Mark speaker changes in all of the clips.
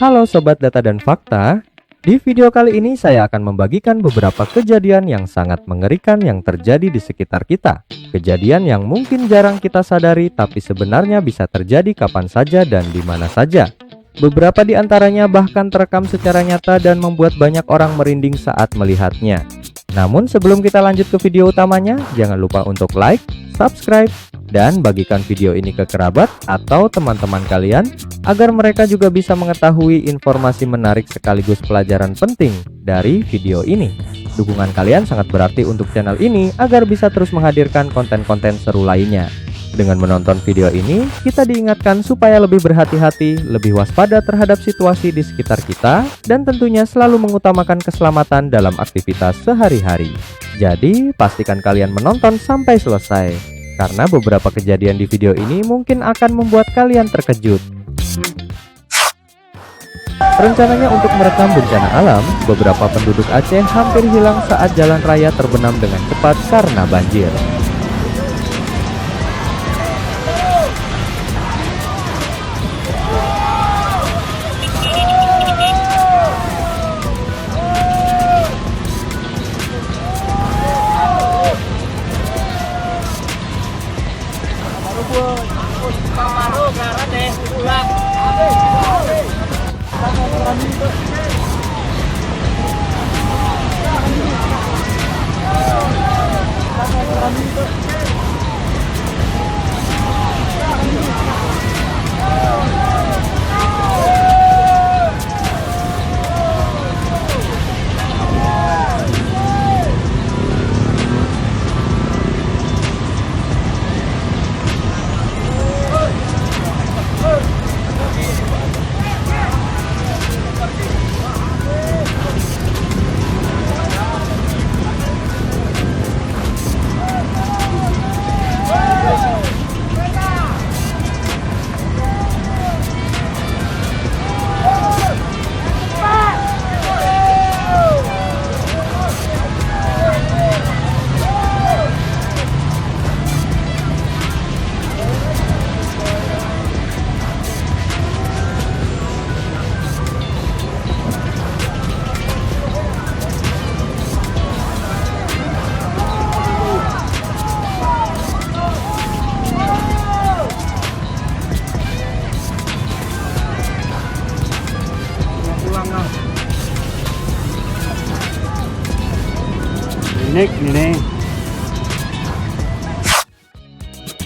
Speaker 1: Halo Sobat Data dan Fakta, di video kali ini saya akan membagikan beberapa kejadian yang sangat mengerikan yang terjadi di sekitar kita. Kejadian yang mungkin jarang kita sadari tapi sebenarnya bisa terjadi kapan saja dan di mana saja. Beberapa di antaranya bahkan terekam secara nyata dan membuat banyak orang merinding saat melihatnya. Namun sebelum kita lanjut ke video utamanya, jangan lupa untuk like, subscribe, dan bagikan video ini ke kerabat atau teman-teman kalian agar mereka juga bisa mengetahui informasi menarik sekaligus pelajaran penting dari video ini. Dukungan kalian sangat berarti untuk channel ini agar bisa terus menghadirkan konten-konten seru lainnya. Dengan menonton video ini, kita diingatkan supaya lebih berhati-hati, lebih waspada terhadap situasi di sekitar kita, dan tentunya selalu mengutamakan keselamatan dalam aktivitas sehari-hari. Jadi, pastikan kalian menonton sampai selesai, karena beberapa kejadian di video ini mungkin akan membuat kalian terkejut. Rencananya untuk merekam bencana alam, beberapa penduduk Aceh hampir hilang saat jalan raya terbenam dengan cepat karena banjir.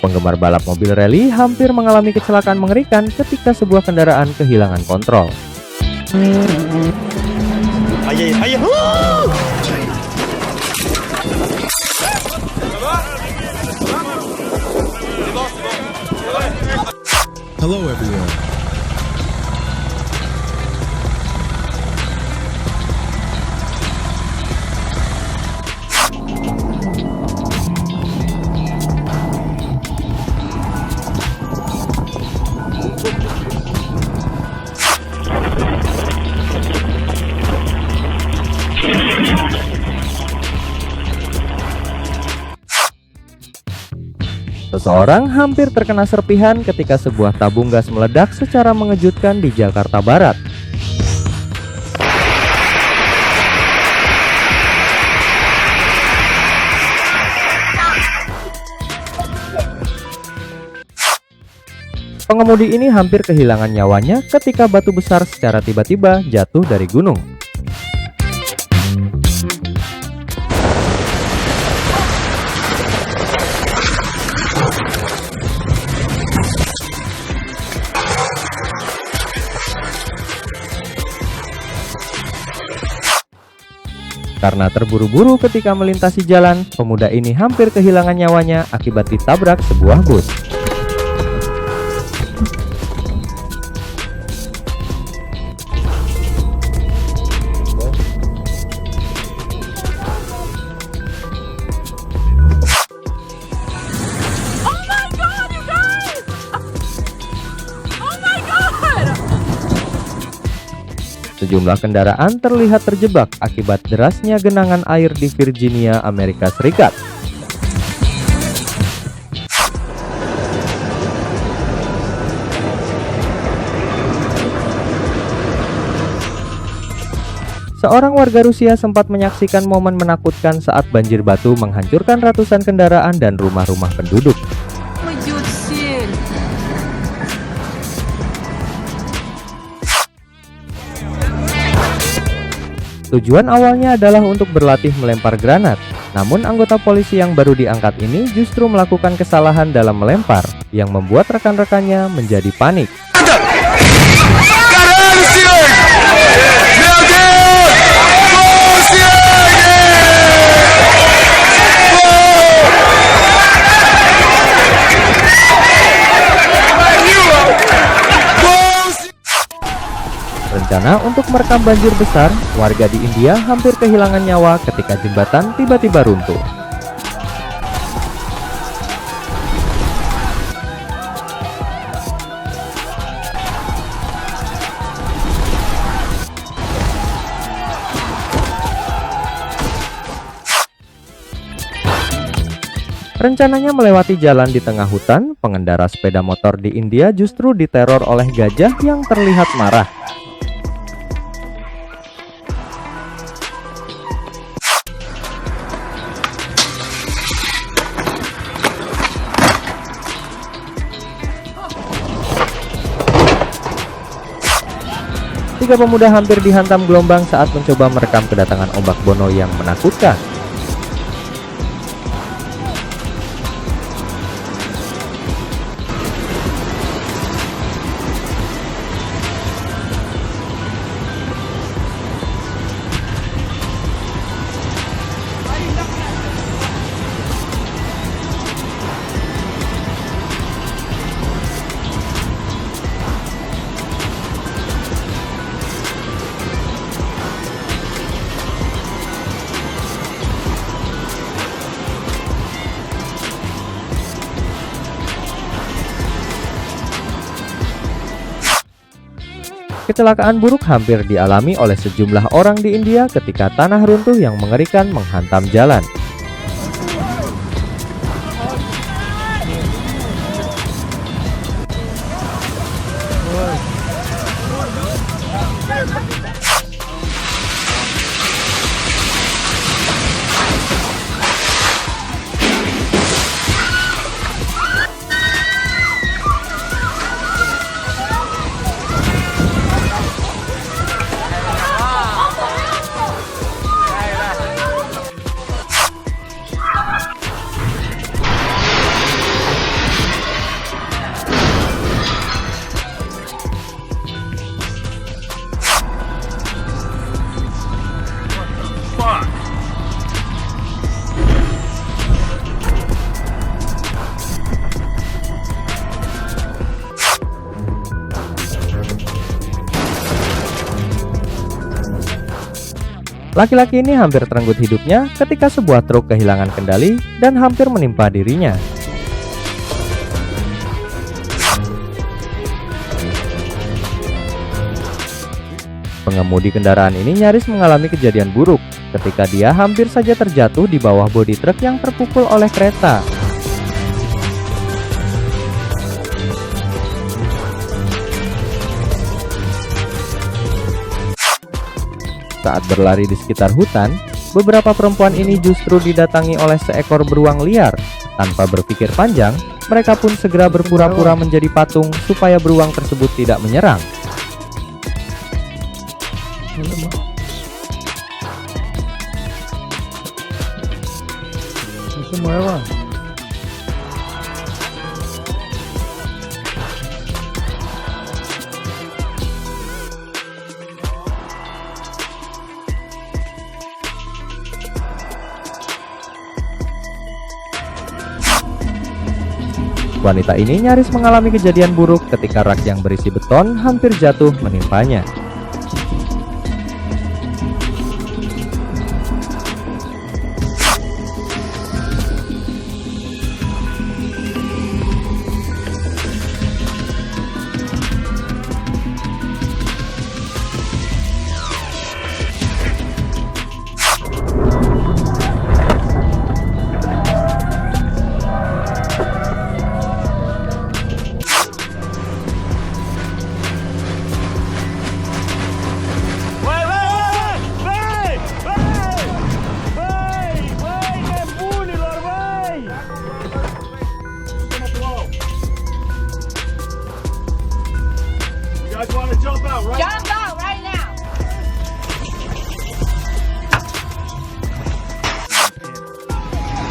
Speaker 1: Penggemar balap mobil rally hampir mengalami kecelakaan mengerikan ketika sebuah kendaraan kehilangan kontrol.
Speaker 2: Hello everyone.
Speaker 1: Seseorang hampir terkena serpihan ketika sebuah tabung gas meledak secara mengejutkan di Jakarta Barat. Pengemudi ini hampir kehilangan nyawanya ketika batu besar secara tiba-tiba jatuh dari gunung. Karena terburu-buru ketika melintasi jalan, pemuda ini hampir kehilangan nyawanya akibat ditabrak sebuah bus. Sejumlah kendaraan terlihat terjebak akibat derasnya genangan air di Virginia, Amerika Serikat.
Speaker 2: Seorang warga Rusia sempat menyaksikan momen menakutkan saat banjir batu menghancurkan ratusan kendaraan dan rumah-rumah penduduk.
Speaker 3: Идет сель.
Speaker 2: Tujuan awalnya adalah untuk berlatih melempar granat. Namun anggota polisi yang baru diangkat ini justru melakukan kesalahan dalam melempar yang membuat rekan-rekannya menjadi panik. Rencana untuk merekam banjir besar, warga di India hampir kehilangan nyawa ketika jembatan tiba-tiba runtuh. Rencananya melewati jalan di tengah hutan, pengendara sepeda motor di India justru diteror oleh gajah yang terlihat marah. Tiga pemuda hampir dihantam gelombang saat mencoba merekam kedatangan ombak Bono yang menakutkan. Kecelakaan buruk hampir dialami oleh sejumlah orang di India ketika tanah runtuh yang mengerikan menghantam jalan. Laki-laki ini hampir terenggut hidupnya ketika sebuah truk kehilangan kendali dan hampir menimpa dirinya. Pengemudi kendaraan ini nyaris mengalami kejadian buruk ketika dia hampir saja terjatuh di bawah bodi truk yang terpukul oleh kereta. Saat berlari di sekitar hutan, beberapa perempuan ini justru didatangi oleh seekor beruang liar. Tanpa berpikir panjang, mereka pun segera berpura-pura menjadi patung supaya beruang tersebut tidak menyerang. Wanita ini nyaris mengalami kejadian buruk ketika rak yang berisi beton hampir jatuh menimpanya.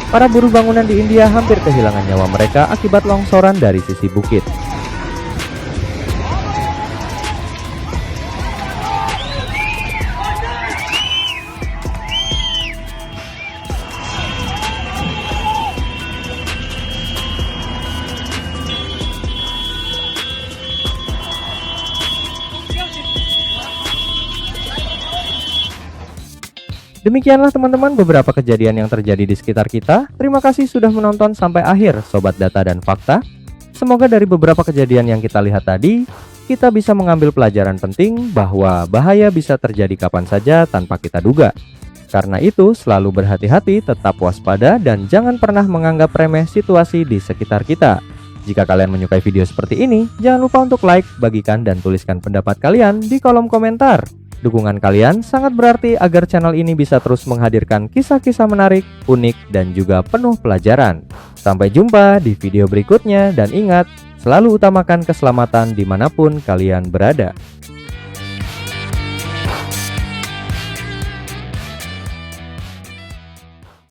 Speaker 1: Para buruh bangunan di India hampir kehilangan nyawa mereka akibat longsoran dari sisi bukit. Demikianlah teman-teman beberapa kejadian yang terjadi di sekitar kita. Terima kasih sudah menonton sampai akhir Sobat Data dan Fakta. Semoga dari beberapa kejadian yang kita lihat tadi, kita bisa mengambil pelajaran penting bahwa bahaya bisa terjadi kapan saja tanpa kita duga. Karena itu, selalu berhati-hati, tetap waspada, dan jangan pernah menganggap remeh situasi di sekitar kita. Jika kalian menyukai video seperti ini, jangan lupa untuk like, bagikan, dan tuliskan pendapat kalian di kolom komentar. Dukungan kalian sangat berarti agar channel ini bisa terus menghadirkan kisah-kisah menarik, unik, dan juga penuh pelajaran. Sampai jumpa di video berikutnya, dan ingat, selalu utamakan keselamatan dimanapun kalian berada.